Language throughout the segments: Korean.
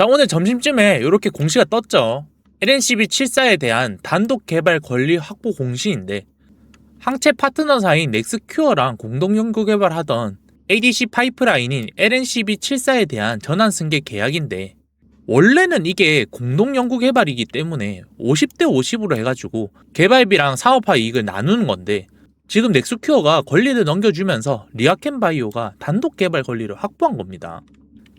자, 오늘 점심쯤에 이렇게 공시가 떴죠. LNCB74에 대한 단독 개발 권리 확보 공시인데, 항체 파트너사인 넥스큐어랑 공동 연구 개발하던 ADC 파이프라인인 LNCB74에 대한 전환 승계 계약인데, 원래는 이게 공동 연구 개발이기 때문에 50대 50으로 해가지고 개발비랑 사업화 이익을 나누는 건데, 지금 넥스큐어가 권리를 넘겨주면서 리아켄바이오가 단독 개발 권리를 확보한 겁니다.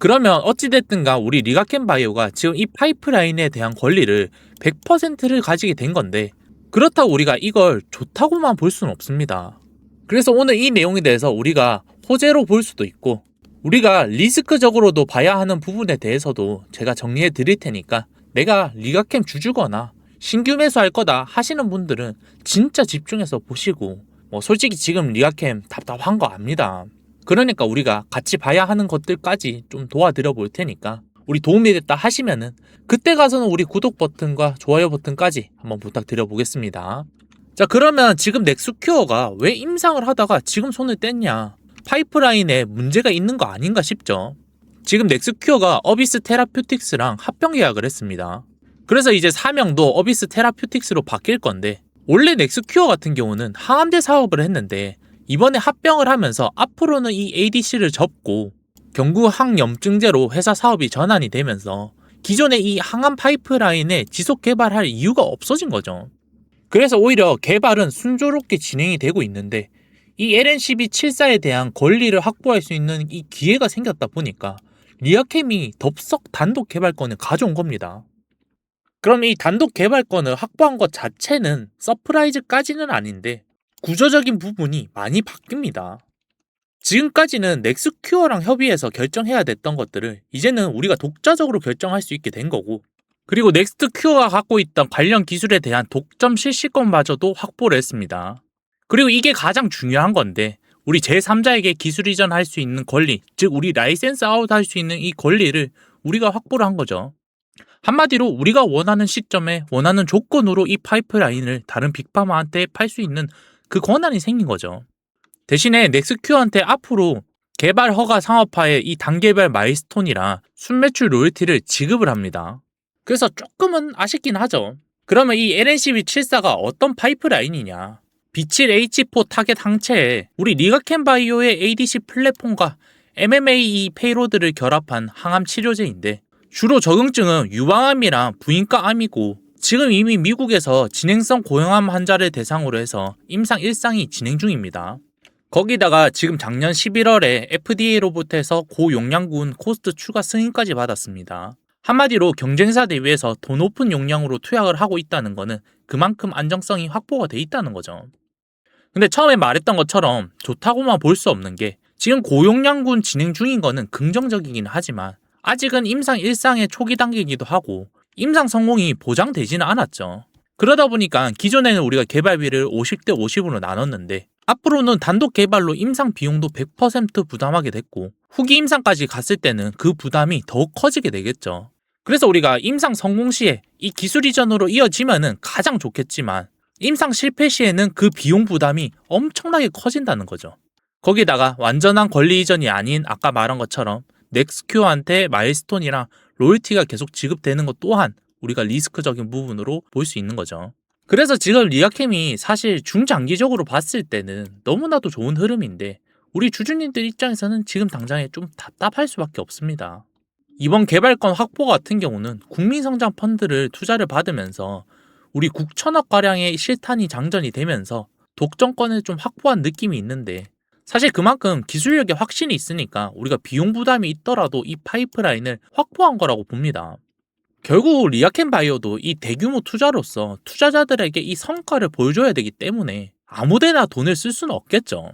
그러면 어찌됐든가 우리 리가켄바이오가 지금 이 파이프라인에 대한 권리를 100%를 가지게 된 건데, 그렇다고 우리가 이걸 좋다고만 볼 수는 없습니다. 그래서 오늘 이 내용에 대해서 우리가 호재로 볼 수도 있고, 우리가 리스크적으로도 봐야 하는 부분에 대해서도 제가 정리해 드릴 테니까, 내가 리가캠 주주거나 신규 매수할 거다 하시는 분들은 진짜 집중해서 보시고, 솔직히 지금 리가캠 답답한 거 압니다. 그러니까 우리가 같이 봐야 하는 것들까지 좀 도와드려 볼 테니까, 우리 도움이 됐다 하시면은 그때 가서는 우리 구독 버튼과 좋아요 버튼까지 한번 부탁드려 보겠습니다. 자, 그러면 지금 넥스큐어가 왜 임상을 하다가 지금 손을 뗐냐, 파이프라인에 문제가 있는 거 아닌가 싶죠. 지금 넥스큐어가 어비스 테라퓨틱스랑 합병 계약을 했습니다. 그래서 이제 사명도 어비스 테라퓨틱스로 바뀔 건데, 원래 넥스큐어 같은 경우는 항암제 사업을 했는데 이번에 합병을 하면서 앞으로는 이 ADC를 접고 경구 항염증제로 회사 사업이 전환이 되면서 기존의 이 항암 파이프라인에 지속 개발할 이유가 없어진 거죠. 그래서 오히려 개발은 순조롭게 진행이 되고 있는데, 이 LNCB74에 대한 권리를 확보할 수 있는 이 기회가 생겼다 보니까 리아캠이 덥석 단독 개발권을 가져온 겁니다. 그럼 이 단독 개발권을 확보한 것 자체는 서프라이즈까지는 아닌데, 구조적인 부분이 많이 바뀝니다. 지금까지는 넥스큐어랑 협의해서 결정해야 됐던 것들을 이제는 우리가 독자적으로 결정할 수 있게 된 거고, 그리고 넥스큐어가 갖고 있던 관련 기술에 대한 독점 실시권마저도 확보를 했습니다. 그리고 이게 가장 중요한 건데, 우리 제3자에게 기술 이전할 수 있는 권리, 즉 우리 라이센스 아웃 할 수 있는 이 권리를 우리가 확보를 한 거죠. 한마디로 우리가 원하는 시점에 원하는 조건으로 이 파이프라인을 다른 빅파마한테 팔 수 있는 그 권한이 생긴 거죠. 대신에 넥스큐어한테 앞으로 개발 허가 상업화의 이 단계별 마일스톤이랑 순매출 로열티를 지급을 합니다. 그래서 조금은 아쉽긴 하죠. 그러면 이 LNCB74가 어떤 파이프라인이냐, B7H4 타겟 항체에 우리 리가켄바이오의 ADC 플랫폼과 MMA 페이로드를 결합한 항암 치료제인데, 주로 적응증은 유방암이랑 부인과암이고, 지금 이미 미국에서 진행성 고형암 환자를 대상으로 해서 임상 1상이 진행 중입니다. 거기다가 지금 작년 11월에 FDA로부터 고용량군 코스트 추가 승인까지 받았습니다. 한마디로 경쟁사 대비해서 더 높은 용량으로 투약을 하고 있다는 거는 그만큼 안정성이 확보가 돼 있다는 거죠. 근데 처음에 말했던 것처럼 좋다고만 볼 수 없는 게, 지금 고용량군 진행 중인 거는 긍정적이긴 하지만 아직은 임상 1상의 초기 단계이기도 하고 임상 성공이 보장되지는 않았죠. 그러다 보니까 기존에는 우리가 개발비를 50대 50으로 나눴는데, 앞으로는 단독 개발로 임상 비용도 100% 부담하게 됐고, 후기 임상까지 갔을 때는 그 부담이 더욱 커지게 되겠죠. 그래서 우리가 임상 성공 시에 이 기술 이전으로 이어지면은 가장 좋겠지만, 임상 실패 시에는 그 비용 부담이 엄청나게 커진다는 거죠. 거기다가 완전한 권리 이전이 아닌 아까 말한 것처럼 넥스큐어한테 마일스톤이랑 로열티가 계속 지급되는 것 또한 우리가 리스크적인 부분으로 볼 수 있는 거죠. 그래서 지금 리아캠이 사실 중장기적으로 봤을 때는 너무나도 좋은 흐름인데, 우리 주주님들 입장에서는 지금 당장에 좀 답답할 수밖에 없습니다. 이번 개발권 확보 같은 경우는 국민성장 펀드를 투자를 받으면서 우리 국천억가량의 실탄이 장전이 되면서 독점권을 좀 확보한 느낌이 있는데, 사실 그만큼 기술력에 확신이 있으니까 우리가 비용 부담이 있더라도 이 파이프라인을 확보한 거라고 봅니다. 결국 리아켄바이오도 이 대규모 투자로서 투자자들에게 이 성과를 보여줘야 되기 때문에 아무데나 돈을 쓸 수는 없겠죠.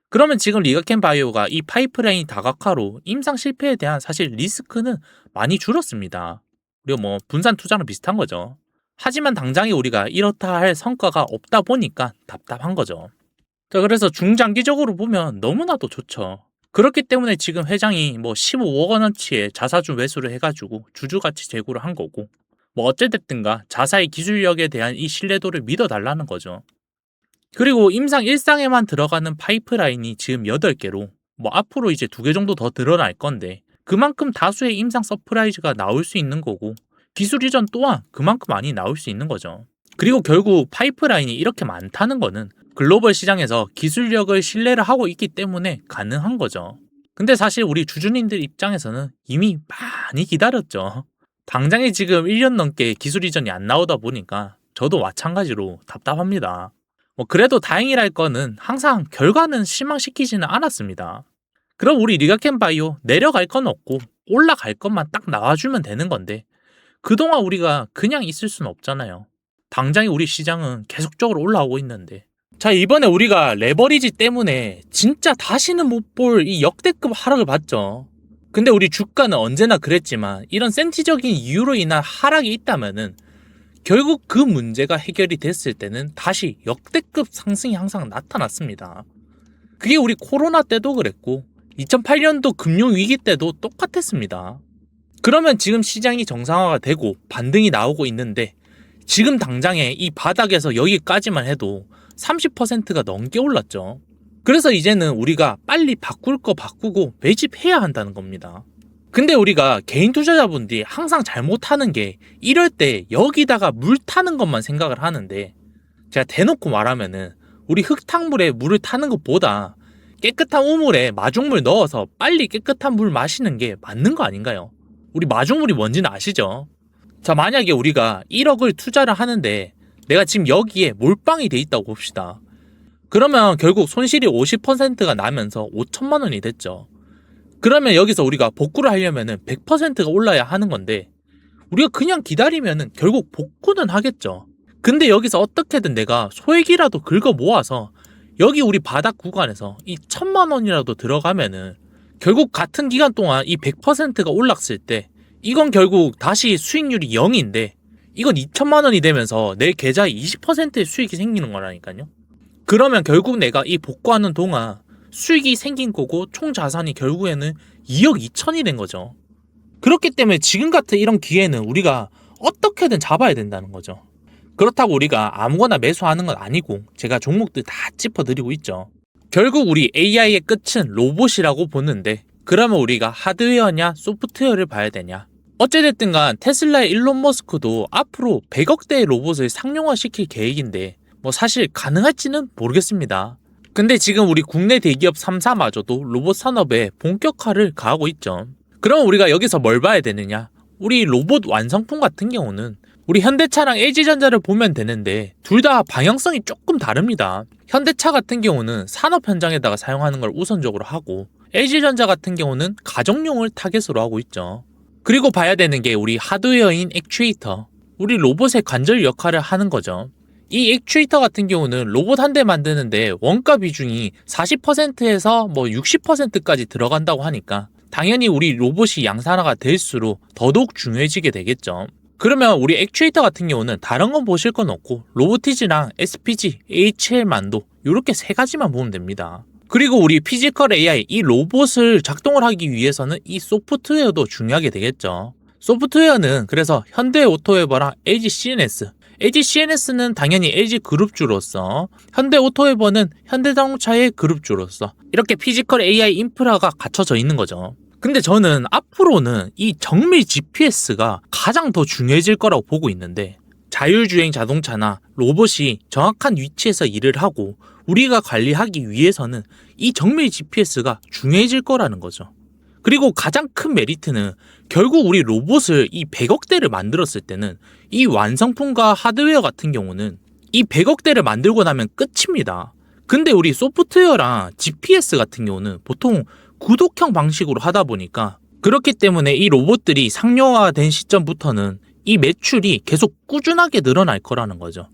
그러면 지금 리아켄바이오가 이 파이프라인 다각화로 임상 실패에 대한 사실 리스크는 많이 줄었습니다. 그리고 분산 투자랑 비슷한 거죠. 하지만 당장에 우리가 이렇다 할 성과가 없다 보니까 답답한 거죠. 자, 그래서 중장기적으로 보면 너무나도 좋죠. 그렇기 때문에 지금 회장이 15억 원어치의 자사주 매수를 해가지고 주주가치 제고를 한 거고, 어쨌든가 자사의 기술력에 대한 이 신뢰도를 믿어달라는 거죠. 그리고 임상 1상에만 들어가는 파이프라인이 지금 8개로, 앞으로 이제 2개 정도 더 늘어날 건데, 그만큼 다수의 임상 서프라이즈가 나올 수 있는 거고 기술 이전 또한 그만큼 많이 나올 수 있는 거죠. 그리고 결국 파이프라인이 이렇게 많다는 거는 글로벌 시장에서 기술력을 신뢰를 하고 있기 때문에 가능한 거죠. 근데 사실 우리 주주님들 입장에서는 이미 많이 기다렸죠. 당장에 지금 1년 넘게 기술 이전이 안 나오다 보니까 저도 마찬가지로 답답합니다. 그래도 다행이랄 거는 항상 결과는 실망시키지는 않았습니다. 그럼 우리 리가켄 바이오 내려갈 건 없고 올라갈 것만 딱 나와주면 되는 건데 그동안 우리가 그냥 있을 수는 없잖아요. 당장에 우리 시장은 계속적으로 올라오고 있는데 자, 이번에 우리가 레버리지 때문에 진짜 다시는 못 볼 이 역대급 하락을 봤죠. 근데 우리 주가는 언제나 그랬지만 이런 센티적인 이유로 인한 하락이 있다면은 결국 그 문제가 해결이 됐을 때는 다시 역대급 상승이 항상 나타났습니다. 그게 우리 코로나 때도 그랬고 2008년도 금융위기 때도 똑같았습니다. 그러면 지금 시장이 정상화가 되고 반등이 나오고 있는데 지금 당장에 이 바닥에서 여기까지만 해도 30%가 넘게 올랐죠. 그래서 이제는 우리가 빨리 바꿀 거 바꾸고 매집해야 한다는 겁니다. 근데 우리가 개인 투자자분들이 항상 잘못하는 게 이럴 때 여기다가 물 타는 것만 생각을 하는데 제가 대놓고 말하면은 우리 흙탕물에 물을 타는 것보다 깨끗한 우물에 마중물 넣어서 빨리 깨끗한 물 마시는 게 맞는 거 아닌가요? 우리 마중물이 뭔지는 아시죠? 자, 만약에 우리가 1억을 투자를 하는데 내가 지금 여기에 몰빵이 돼 있다고 봅시다. 그러면 결국 손실이 50%가 나면서 5천만 원이 됐죠. 그러면 여기서 우리가 복구를 하려면은 100%가 올라야 하는 건데 우리가 그냥 기다리면은 결국 복구는 하겠죠. 근데 여기서 어떻게든 내가 소액이라도 긁어 모아서 여기 우리 바닥 구간에서 이 1,000만 원이라도 들어가면은 결국 같은 기간 동안 이 100%가 올랐을 때 이건 결국 다시 수익률이 0인데 이건 2천만 원이 되면서 내 계좌에 20%의 수익이 생기는 거라니까요. 그러면 결국 내가 이 복구하는 동안 수익이 생긴 거고 총 자산이 결국에는 2억 2천이 된 거죠. 그렇기 때문에 지금 같은 이런 기회는 우리가 어떻게든 잡아야 된다는 거죠. 그렇다고 우리가 아무거나 매수하는 건 아니고 제가 종목들 다 짚어드리고 있죠. 결국 우리 AI의 끝은 로봇이라고 보는데 그러면 우리가 하드웨어냐 소프트웨어를 봐야 되냐. 어찌됐든 간 테슬라의 일론 머스크도 앞으로 100억대의 로봇을 상용화시킬 계획인데 사실 가능할지는 모르겠습니다. 근데 지금 우리 국내 대기업 3사마저도 로봇 산업에 본격화를 가하고 있죠. 그럼 우리가 여기서 뭘 봐야 되느냐? 우리 로봇 완성품 같은 경우는 우리 현대차랑 LG전자를 보면 되는데 둘 다 방향성이 조금 다릅니다. 현대차 같은 경우는 산업 현장에다가 사용하는 걸 우선적으로 하고 LG전자 같은 경우는 가정용을 타겟으로 하고 있죠. 그리고 봐야 되는 게 우리 하드웨어인 액추에이터, 우리 로봇의 관절 역할을 하는 거죠. 이 액추에이터 같은 경우는 로봇 한 대 만드는데 원가 비중이 40%에서 60%까지 들어간다고 하니까 당연히 우리 로봇이 양산화가 될수록 더더욱 중요해지게 되겠죠. 그러면 우리 액추에이터 같은 경우는 다른 건 보실 건 없고 로보티즈랑 SPG, HL만도 이렇게 세 가지만 보면 됩니다. 그리고 우리 피지컬 AI 이 로봇을 작동을 하기 위해서는 이 소프트웨어도 중요하게 되겠죠. 소프트웨어는 그래서 현대오토웨버랑 LG CNS, LG CNS는 당연히 LG 그룹주로서 현대오토웨버는 현대자동차의 그룹주로서 이렇게 피지컬 AI 인프라가 갖춰져 있는 거죠. 근데 저는 앞으로는 이 정밀 GPS가 가장 더 중요해질 거라고 보고 있는데 자율주행 자동차나 로봇이 정확한 위치에서 일을 하고 우리가 관리하기 위해서는 이 정밀 GPS가 중요해질 거라는 거죠. 그리고 가장 큰 메리트는 결국 우리 로봇을 이 100억대를 만들었을 때는 이 완성품과 하드웨어 같은 경우는 이 100억대를 만들고 나면 끝입니다. 근데 우리 소프트웨어랑 GPS 같은 경우는 보통 구독형 방식으로 하다 보니까 그렇기 때문에 이 로봇들이 상용화된 시점부터는 이 매출이 계속 꾸준하게 늘어날 거라는 거죠.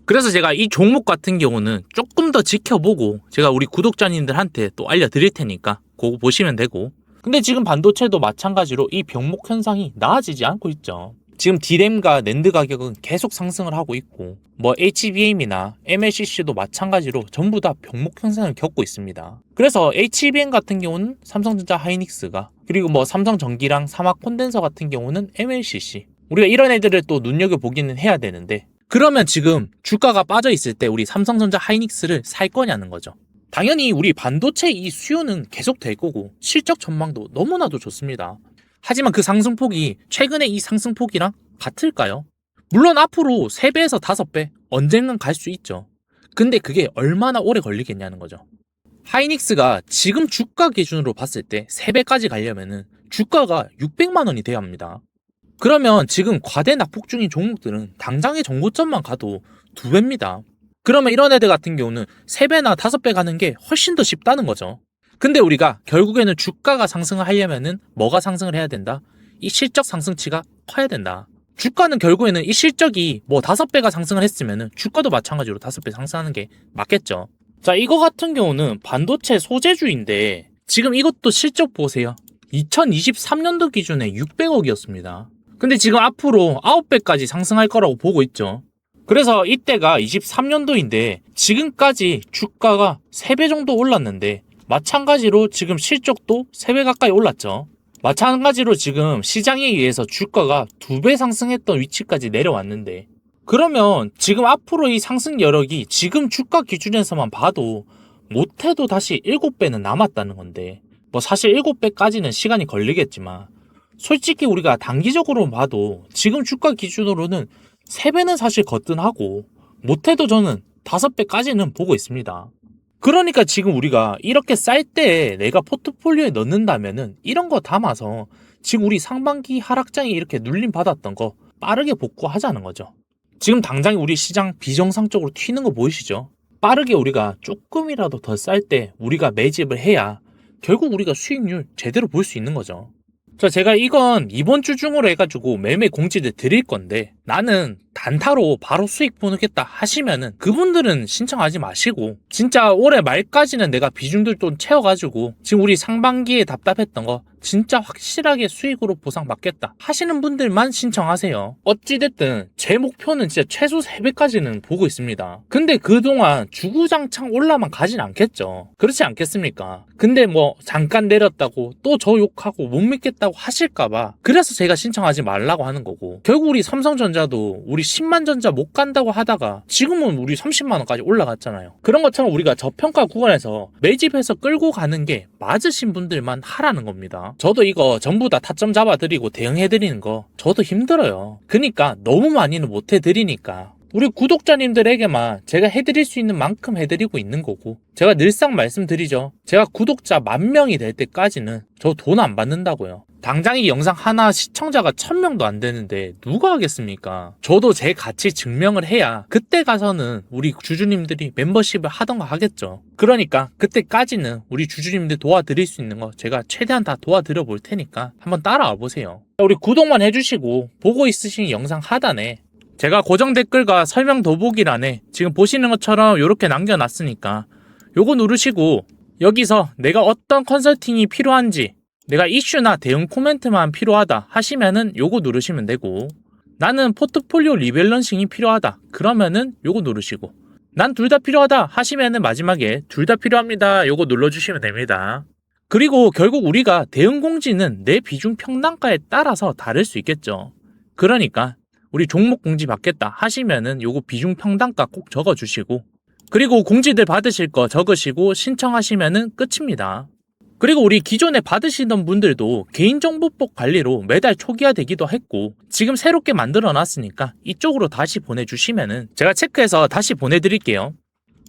그래서 제가 이 종목 같은 경우는 조금 더 지켜보고 제가 우리 구독자님들한테 또 알려드릴 테니까 그거 보시면 되고 근데 지금 반도체도 마찬가지로 이 병목 현상이 나아지지 않고 있죠. 지금 D램과 낸드 가격은 계속 상승을 하고 있고 HBM이나 MLCC도 마찬가지로 전부 다 병목 현상을 겪고 있습니다. 그래서 HBM 같은 경우는 삼성전자 하이닉스가 그리고 삼성전기랑 사막 콘덴서 같은 경우는 MLCC 우리가 이런 애들을 또 눈여겨보기는 해야 되는데 그러면 지금 주가가 빠져 있을 때 우리 삼성전자 하이닉스를 살 거냐는 거죠. 당연히 우리 반도체 이 수요는 계속 될 거고 실적 전망도 너무나도 좋습니다. 하지만 그 상승폭이 최근에 이 상승폭이랑 같을까요? 물론 앞으로 3배에서 5배 언젠간 갈 수 있죠. 근데 그게 얼마나 오래 걸리겠냐는 거죠. 하이닉스가 지금 주가 기준으로 봤을 때 3배까지 가려면은 주가가 600만 원이 돼야 합니다. 그러면 지금 과대 낙폭 중인 종목들은 당장의 정고점만 가도 2배입니다. 그러면 이런 애들 같은 경우는 3배나 5배 가는 게 훨씬 더 쉽다는 거죠. 근데 우리가 결국에는 주가가 상승을 하려면은 뭐가 상승을 해야 된다? 이 실적 상승치가 커야 된다. 주가는 결국에는 이 실적이 뭐 5배가 상승을 했으면은 주가도 마찬가지로 5배 상승하는 게 맞겠죠. 자, 이거 같은 경우는 반도체 소재주인데 지금 이것도 실적 보세요. 2023년도 기준에 600억이었습니다. 근데 지금 앞으로 9배까지 상승할 거라고 보고 있죠. 그래서 이때가 23년도인데 지금까지 주가가 3배 정도 올랐는데 마찬가지로 지금 실적도 3배 가까이 올랐죠. 마찬가지로 지금 시장에 의해서 주가가 2배 상승했던 위치까지 내려왔는데 그러면 지금 앞으로 이 상승 여력이 지금 주가 기준에서만 봐도 못해도 다시 7배는 남았다는 건데 뭐 사실 7배까지는 시간이 걸리겠지만 솔직히 우리가 단기적으로 봐도 지금 주가 기준으로는 3배는 사실 거뜬하고 못해도 저는 5배까지는 보고 있습니다. 그러니까 지금 우리가 이렇게 쌀 때 내가 포트폴리오에 넣는다면은 이런 거 담아서 지금 우리 상반기 하락장에 이렇게 눌림 받았던 거 빠르게 복구하자는 거죠. 지금 당장 우리 시장 비정상적으로 튀는 거 보이시죠? 빠르게 우리가 조금이라도 더 쌀 때 우리가 매집을 해야 결국 우리가 수익률 제대로 볼 수 있는 거죠. 자, 제가 이건 이번 주 중으로 해가지고 매매 공지를 드릴 건데 나는 단타로 바로 수익 보내겠다 하시면은 그분들은 신청하지 마시고 진짜 올해 말까지는 내가 비중들 좀 채워가지고 지금 우리 상반기에 답답했던 거 진짜 확실하게 수익으로 보상받겠다 하시는 분들만 신청하세요. 어찌됐든 제 목표는 진짜 최소 3배까지는 보고 있습니다. 근데 그동안 주구장창 올라만 가진 않겠죠. 그렇지 않겠습니까? 근데 뭐 잠깐 내렸다고 또 저 욕하고 못 믿겠다고 하실까봐 그래서 제가 신청하지 말라고 하는 거고 결국 우리 삼성전자도 우리 10만 전자 못 간다고 하다가 지금은 우리 30만 원까지 올라갔잖아요. 그런 것처럼 우리가 저평가 구간에서 매집해서 끌고 가는 게 맞으신 분들만 하라는 겁니다. 저도 이거 전부 다 타점 잡아드리고 대응해드리는 거 저도 힘들어요. 그러니까 너무 많이는 못 해드리니까 우리 구독자님들에게만 제가 해드릴 수 있는 만큼 해드리고 있는 거고 제가 늘상 말씀드리죠. 제가 구독자 10,000명이 될 때까지는 저 돈 안 받는다고요. 당장 이 영상 하나 시청자가 1,000명도 안 되는데 누가 하겠습니까? 저도 제 가치 증명을 해야 그때 가서는 우리 주주님들이 멤버십을 하던가 하겠죠. 그러니까 그때까지는 우리 주주님들 도와드릴 수 있는 거 제가 최대한 다 도와드려 볼 테니까 한번 따라와 보세요. 우리 구독만 해주시고 보고 있으신 영상 하단에 제가 고정 댓글과 설명 더보기란에 지금 보시는 것처럼 이렇게 남겨놨으니까 요거 누르시고 여기서 내가 어떤 컨설팅이 필요한지 내가 이슈나 대응 코멘트만 필요하다 하시면은 요거 누르시면 되고 나는 포트폴리오 리밸런싱이 필요하다 그러면은 요거 누르시고 난 둘 다 필요하다 하시면은 마지막에 둘 다 필요합니다 요거 눌러주시면 됩니다. 그리고 결국 우리가 대응 공지는 내 비중 평단가에 따라서 다를 수 있겠죠. 그러니까 우리 종목 공지 받겠다 하시면은 요거 비중 평단가 꼭 적어주시고 그리고 공지들 받으실 거 적으시고 신청하시면은 끝입니다. 그리고 우리 기존에 받으시던 분들도 개인정보법 관리로 매달 초기화되기도 했고 지금 새롭게 만들어 놨으니까 이쪽으로 다시 보내주시면은 제가 체크해서 다시 보내드릴게요.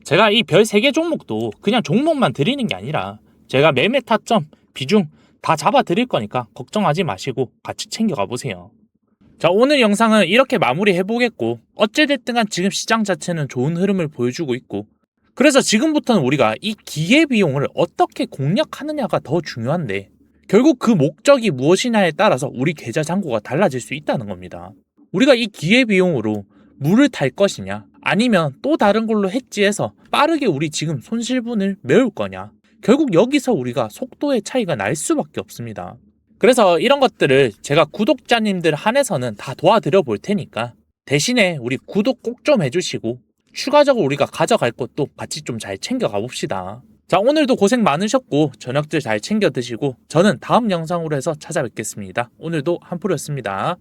제가 이 별 3개 종목도 그냥 종목만 드리는 게 아니라 제가 매매 타점, 비중 다 잡아 드릴 거니까 걱정하지 마시고 같이 챙겨가 보세요. 자, 오늘 영상은 이렇게 마무리 해보겠고 어찌됐든 간 지금 시장 자체는 좋은 흐름을 보여주고 있고 그래서 지금부터는 우리가 이 기회비용을 어떻게 공략하느냐가 더 중요한데 결국 그 목적이 무엇이냐에 따라서 우리 계좌 잔고가 달라질 수 있다는 겁니다. 우리가 이 기회비용으로 물을 탈 것이냐 아니면 또 다른 걸로 해지해서 빠르게 우리 지금 손실분을 메울 거냐 결국 여기서 우리가 속도의 차이가 날 수밖에 없습니다. 그래서 이런 것들을 제가 구독자님들 한해서는 다 도와드려 볼 테니까 대신에 우리 구독 꼭 좀 해주시고 추가적으로 우리가 가져갈 것도 같이 좀 잘 챙겨가 봅시다. 자, 오늘도 고생 많으셨고 저녁들 잘 챙겨 드시고 저는 다음 영상으로 해서 찾아뵙겠습니다. 오늘도 한풀이었습니다.